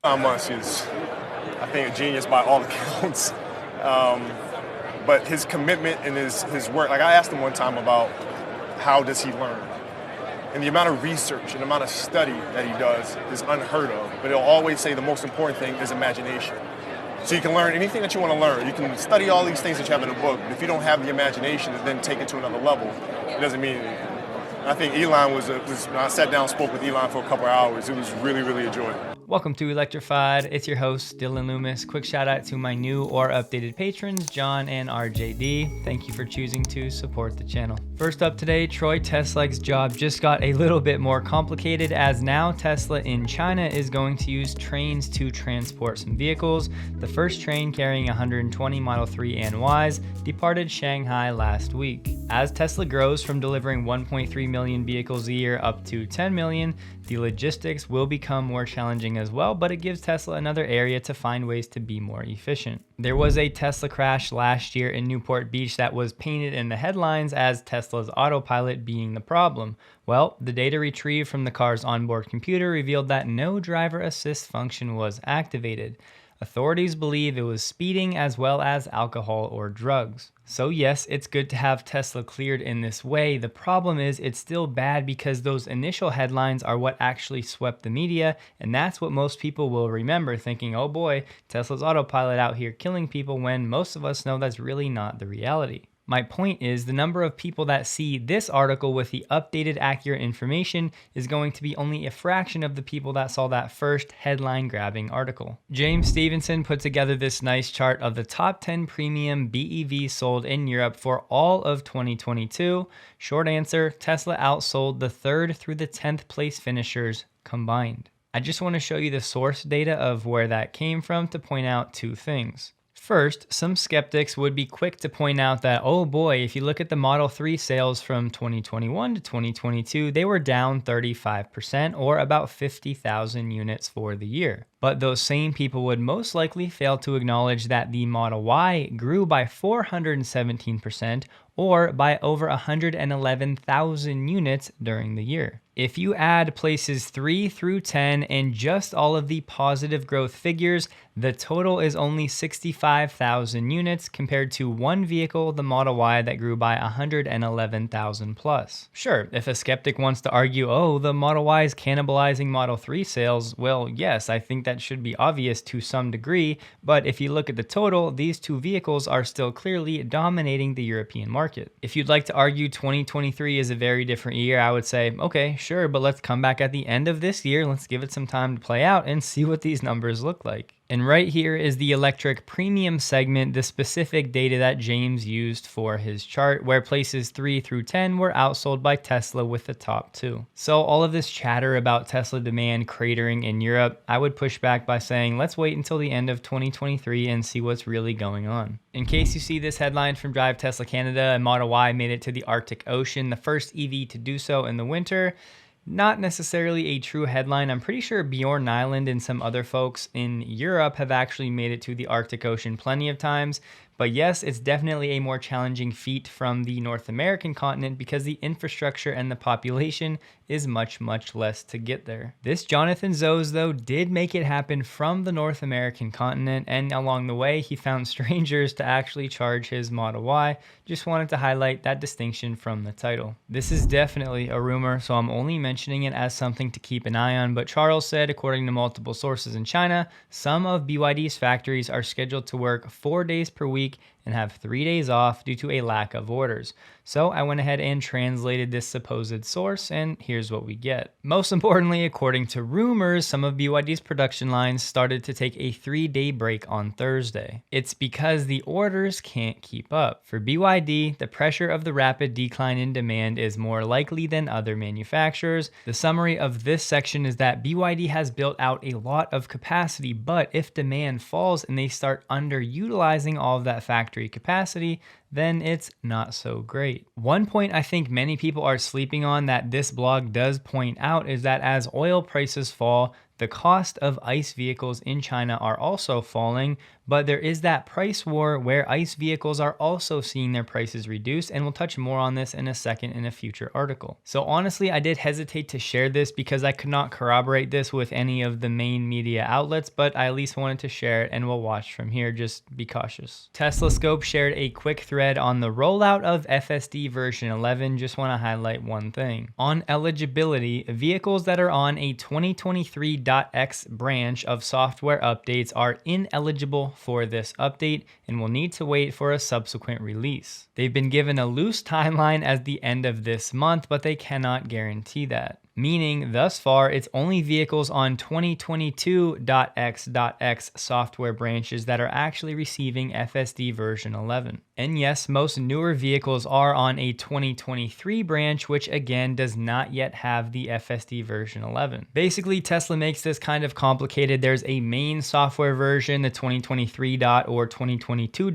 Elon Musk is, I think, a genius by all accounts. But his commitment and his work, like I asked him one time about how does he learn? And the amount of research and the amount of study that he does is unheard of. But he'll always say the most important thing is imagination. So you can learn anything that you want to learn. You can study all these things that you have in a book, but if you don't have the imagination to then take it to another level, it doesn't mean anything. And I think Elon was when I sat down and spoke with Elon for a couple of hours, it was really, really enjoyable. Welcome to Electrified. It's your host, Dylan Loomis. Quick shout out to my new or updated patrons, John and RJD. Thank you for choosing to support the channel. First up today, Troy Tesla's job just got a little bit more complicated as now Tesla in China is going to use trains to transport some vehicles. The first train carrying 120 Model 3 and Ys departed Shanghai last week. As Tesla grows from delivering 1.3 million vehicles a year up to 10 million, the logistics will become more challenging as well, but it gives Tesla another area to find ways to be more efficient. There was a Tesla crash last year in Newport Beach that was painted in the headlines as Tesla's autopilot being the problem. Well, the data retrieved from the car's onboard computer revealed that no driver assist function was activated. Authorities believe it was speeding as well as alcohol or drugs. So yes, it's good to have Tesla cleared in this way. The problem is it's still bad because those initial headlines are what actually swept the media, and that's what most people will remember, thinking, oh boy, Tesla's autopilot out here killing people, when most of us know that's really not the reality. My point is the number of people that see this article with the updated accurate information is going to be only a fraction of the people that saw that first headline grabbing article. James Stevenson put together this nice chart of the top 10 premium BEVs sold in Europe for all of 2022. Short answer, Tesla outsold the 3rd through the 10th place finishers combined. I just want to show you the source data of where that came from to point out two things. First, some skeptics would be quick to point out that, oh boy, if you look at the Model 3 sales from 2021 to 2022, they were down 35% or about 50,000 units for the year. But those same people would most likely fail to acknowledge that the Model Y grew by 417% or by over 111,000 units during the year. If you add places 3 through 10 and just all of the positive growth figures, the total is only 65,000 units compared to one vehicle, the Model Y, that grew by 111,000 plus. Sure, if a skeptic wants to argue, oh, the Model Y is cannibalizing Model 3 sales, well, yes, I think that should be obvious to some degree, but if you look at the total, these two vehicles are still clearly dominating the European market. If you'd like to argue 2023 is a very different year, I would say, okay, sure, but let's come back at the end of this year, let's give it some time to play out and see what these numbers look like. And right here is the electric premium segment, the specific data that James used for his chart, where places 3 through 10 were outsold by Tesla with the top 2. So all of this chatter about Tesla demand cratering in Europe, I would push back by saying, let's wait until the end of 2023 and see what's really going on. In case you see this headline from Drive Tesla Canada, a Model Y made it to the Arctic Ocean, the first EV to do so in the winter. Not necessarily a true headline. I'm pretty sure Bjorn Nyland and some other folks in Europe have actually made it to the Arctic Ocean plenty of times. But yes, it's definitely a more challenging feat from the North American continent because the infrastructure and the population is much, much less to get there. This Jonathan Zos, though, did make it happen from the North American continent, and along the way, he found strangers to actually charge his Model Y. Just wanted to highlight that distinction from the title. This is definitely a rumor, so I'm only mentioning it as something to keep an eye on, but Charles said, according to multiple sources in China, some of BYD's factories are scheduled to work 4 days per week and have 3 days off due to a lack of orders. So I went ahead and translated this supposed source, and here's what we get. Most importantly, according to rumors, some of BYD's production lines started to take a 3-day break on Thursday. It's because the orders can't keep up. For BYD, the pressure of the rapid decline in demand is more likely than other manufacturers. The summary of this section is that BYD has built out a lot of capacity, but if demand falls and they start underutilizing all of that factory capacity, then it's not so great. One point I think many people are sleeping on that this blog does point out is that as oil prices fall, The cost of ICE vehicles in China are also falling, but there is that price war where ICE vehicles are also seeing their prices reduced, and we'll touch more on this in a second in a future article. So honestly, I did hesitate to share this because I could not corroborate this with any of the main media outlets, but I at least wanted to share it, and we'll watch from here. Just be cautious. Tesla Scope shared a quick thread on the rollout of FSD version 11. Just want to highlight one thing. On eligibility, vehicles that are on a 2023.x branch of software updates are ineligible for this update and will need to wait for a subsequent release. They've been given a loose timeline as the end of this month, but they cannot guarantee that. Meaning, thus far, it's only vehicles on 2022.x.x software branches that are actually receiving FSD version 11. And yes, most newer vehicles are on a 2023 branch, which again does not yet have the FSD version 11. Basically, Tesla makes this kind of complicated. There's a main software version, the 2023 or 2022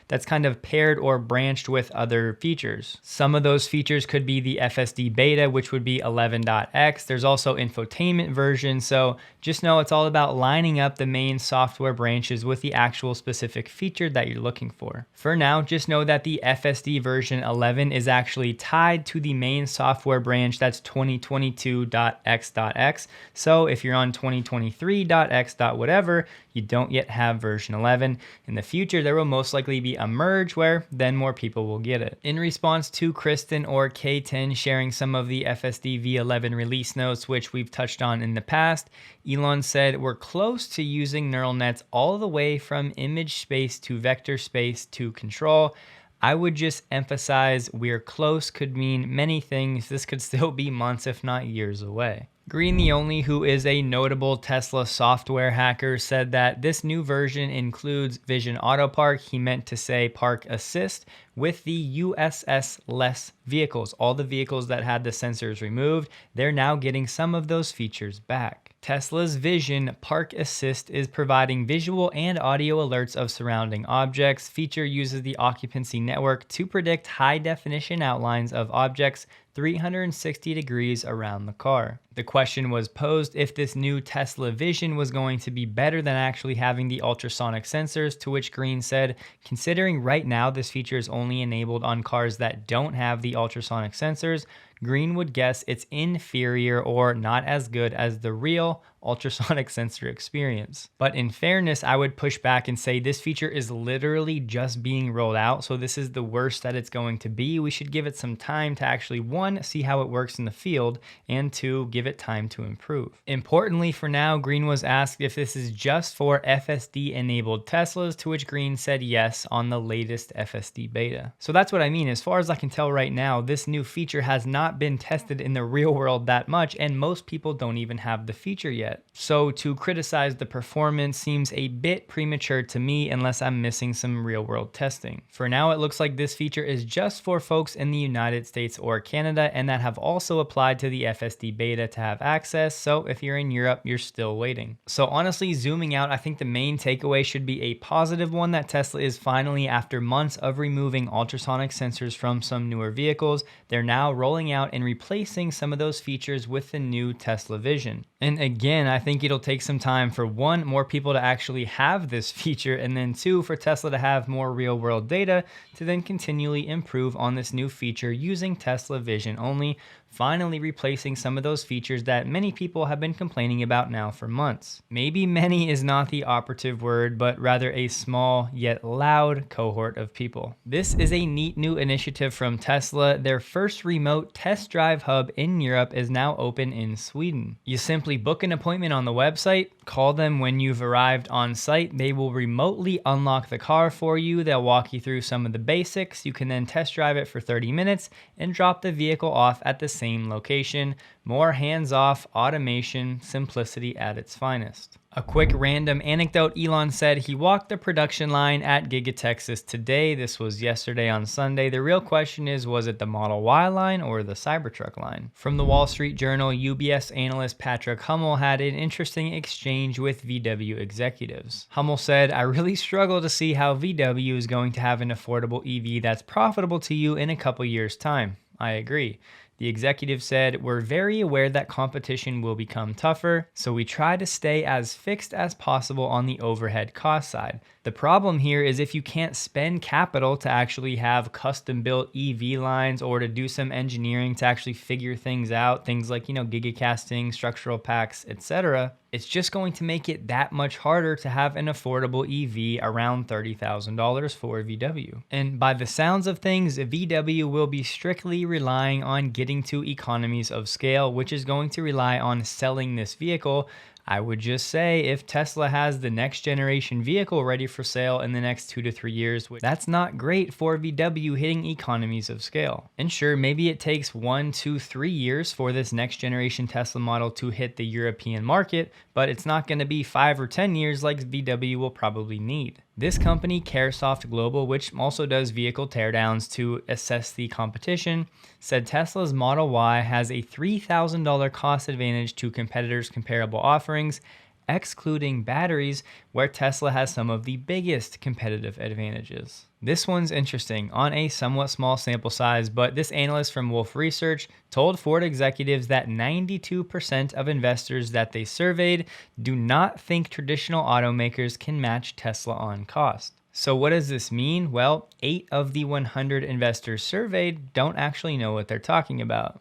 that's kind of paired or branched with other features. Some of those features could be the FSD Beta, which would be 11.x. There's also infotainment version. So just know it's all about lining up the main software branches with the actual specific feature that you're looking for. For now, just know that the FSD version 11 is actually tied to the main software branch that's 2022.x.x. So if you're on 2023.x. whatever, you don't yet have version 11. In the future, there will most likely be a merge where then more people will get it. In response to Kristen or K10 sharing some of the FSD V11 release notes, which we've touched on in the past, Elon said, "We're close to using neural nets all the way from image space to vector space to control. I would just emphasize we're close could mean many things. This could still be months, if not years away." Green the Only, who is a notable Tesla software hacker, said that this new version includes Vision Auto Park. He meant to say Park Assist with the USS-less vehicles. All the vehicles that had the sensors removed, they're now getting some of those features back. Tesla's Vision Park Assist is providing visual and audio alerts of surrounding objects. Feature uses the occupancy network to predict high-definition outlines of objects 360 degrees around the car. The question was posed if this new Tesla Vision was going to be better than actually having the ultrasonic sensors, to which Green said, "Considering right now this feature is only enabled on cars that don't have the ultrasonic sensors, Green would guess it's inferior or not as good as the real ultrasonic sensor experience." But in fairness, I would push back and say this feature is literally just being rolled out, so this is the worst that it's going to be. We should give it some time to actually, one, see how it works in the field, and two, give it time to improve. Importantly, for now, Green was asked if this is just for FSD-enabled Teslas, to which Green said yes on the latest FSD beta. So that's what I mean. As far as I can tell right now, this new feature has not been tested in the real world that much, and most people don't even have the feature yet. So to criticize the performance seems a bit premature to me unless I'm missing some real world testing. For now, it looks like this feature is just for folks in the United States or Canada and that have also applied to the FSD beta to have access. So if you're in Europe, you're still waiting. So honestly, zooming out, I think the main takeaway should be a positive one that Tesla is finally, after months of removing ultrasonic sensors from some newer vehicles, they're now rolling out and replacing some of those features with the new Tesla Vision. And again, I think it'll take some time for one, more people to actually have this feature, and then two, for Tesla to have more real world data to then continually improve on this new feature using Tesla Vision only, finally replacing some of those features that many people have been complaining about now for months. Maybe many is not the operative word, but rather a small yet loud cohort of people. This is a neat new initiative from Tesla. Their first remote test drive hub in Europe is now open in Sweden. You simply book an appointment on the website, call them when you've arrived on site. They will remotely unlock the car for you. They'll walk you through some of the basics. You can then test drive it for 30 minutes and drop the vehicle off at the same location. More hands-off, automation, simplicity at its finest. A quick random anecdote, Elon said he walked the production line at Giga Texas today. This was yesterday on Sunday. The real question is, was it the Model Y line or the Cybertruck line? From the Wall Street Journal, UBS analyst Patrick Hummel had an interesting exchange with VW executives. Hummel said, "I really struggle to see how VW is going to have an affordable EV that's profitable to you in a couple years' time. I agree. The executive said, "We're very aware that competition will become tougher, so we try to stay as fixed as possible on the overhead cost side. The problem here is if you can't spend capital to actually have custom-built EV lines or to do some engineering to actually figure things out, things like, gigacasting, structural packs, etc., it's just going to make it that much harder to have an affordable EV around $30,000 for VW. And by the sounds of things, VW will be strictly relying on getting to economies of scale, which is going to rely on selling this vehicle. I would just say if Tesla has the next generation vehicle ready for sale in the next 2 to 3 years, that's not great for VW hitting economies of scale. And sure, maybe it takes 1, 2, 3 years for this next generation Tesla model to hit the European market, but it's not going to be 5 or 10 years like VW will probably need. This company, Caresoft Global, which also does vehicle teardowns to assess the competition, said Tesla's Model Y has a $3,000 cost advantage to competitors' comparable offerings, excluding batteries, where Tesla has some of the biggest competitive advantages. This one's interesting on a somewhat small sample size, but this analyst from Wolf Research told Ford executives that 92% of investors that they surveyed do not think traditional automakers can match Tesla on cost. So what does this mean? Well, 8 of the 100 investors surveyed don't actually know what they're talking about.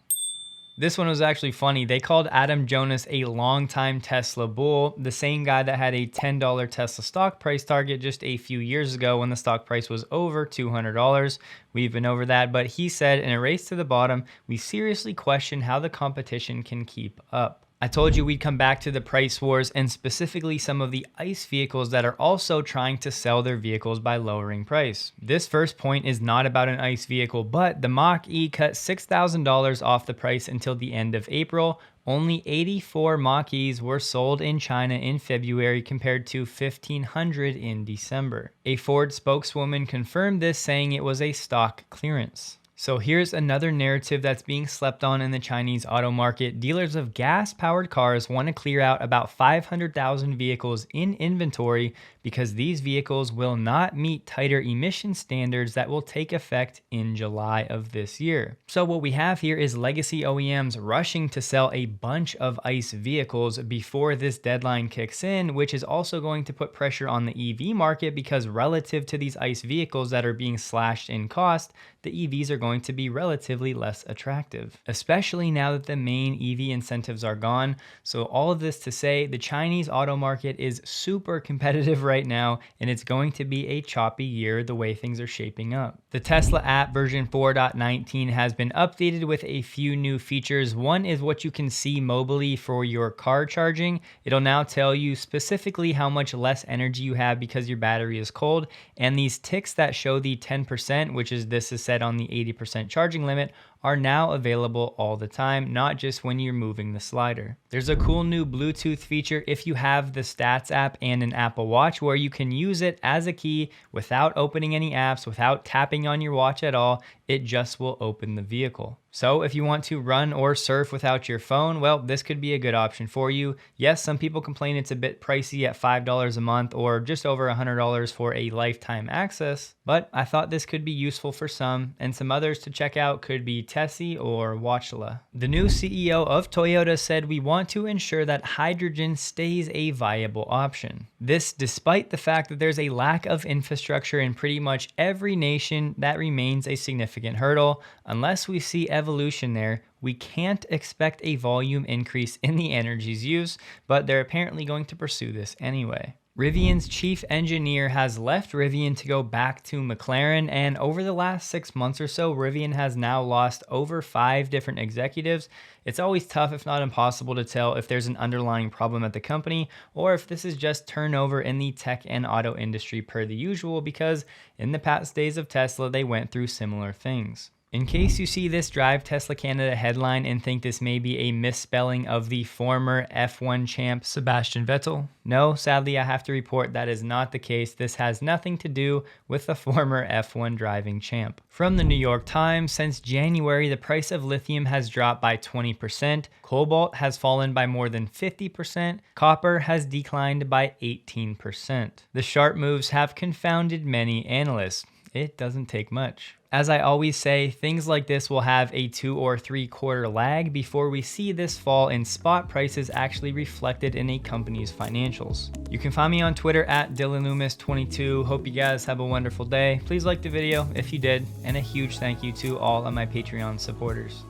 This one was actually funny. They called Adam Jonas a longtime Tesla bull, the same guy that had a $10 Tesla stock price target just a few years ago when the stock price was over $200. We've been over that, but he said, in a race to the bottom, we seriously question how the competition can keep up. I told you we'd come back to the price wars and specifically some of the ICE vehicles that are also trying to sell their vehicles by lowering price. This first point is not about an ICE vehicle, but the Mach-E cut $6,000 off the price until the end of April. Only 84 Mach-E's were sold in China in February compared to 1,500 in December. A Ford spokeswoman confirmed this, saying it was a stock clearance. So here's another narrative that's being slept on in the Chinese auto market. Dealers of gas-powered cars want to clear out about 500,000 vehicles in inventory because these vehicles will not meet tighter emission standards that will take effect in July of this year. So what we have here is legacy OEMs rushing to sell a bunch of ICE vehicles before this deadline kicks in, which is also going to put pressure on the EV market because relative to these ICE vehicles that are being slashed in cost, the EVs are going to be relatively less attractive, especially now that the main EV incentives are gone. So all of this to say, the Chinese auto market is super competitive right now, and it's going to be a choppy year the way things are shaping up. The Tesla app version 4.19 has been updated with a few new features. One is what you can see mobily for your car charging. It'll now tell you specifically how much less energy you have because your battery is cold, and these ticks that show the 10%, which is this is set on the 80% charging limit, are now available all the time, not just when you're moving the slider. There's a cool new Bluetooth feature if you have the Stats app and an Apple Watch where you can use it as a key without opening any apps, without tapping on your watch at all. It just will open the vehicle. So if you want to run or surf without your phone, well, this could be a good option for you. Yes, some people complain it's a bit pricey at $5 a month or just over $100 for a lifetime access, but I thought this could be useful for some, and some others to check out could be Tessie or Watchla. The new CEO of Toyota said we want to ensure that hydrogen stays a viable option. This despite the fact that there's a lack of infrastructure in pretty much every nation. That remains a significant hurdle. Unless we see evolution there, we can't expect a volume increase in the energy's use, but they're apparently going to pursue this anyway. Rivian's chief engineer has left Rivian to go back to McLaren, and over the last 6 months or so, Rivian has now lost over 5 different executives. It's always tough, if not impossible, to tell if there's an underlying problem at the company or if this is just turnover in the tech and auto industry per the usual, because in the past days of Tesla, they went through similar things. In case you see this Drive Tesla Canada headline and think this may be a misspelling of the former F1 champ Sebastian Vettel, no, sadly I have to report that is not the case. This has nothing to do with the former F1 driving champ. From the New York Times, since January, the price of lithium has dropped by 20%, cobalt has fallen by more than 50%, copper has declined by 18%. The sharp moves have confounded many analysts. It doesn't take much. As I always say, things like this will have a 2 or 3 quarter lag before we see this fall in spot prices actually reflected in a company's financials. You can find me on Twitter at DylanLoomis22. Hope you guys have a wonderful day. Please like the video if you did, and a huge thank you to all of my Patreon supporters.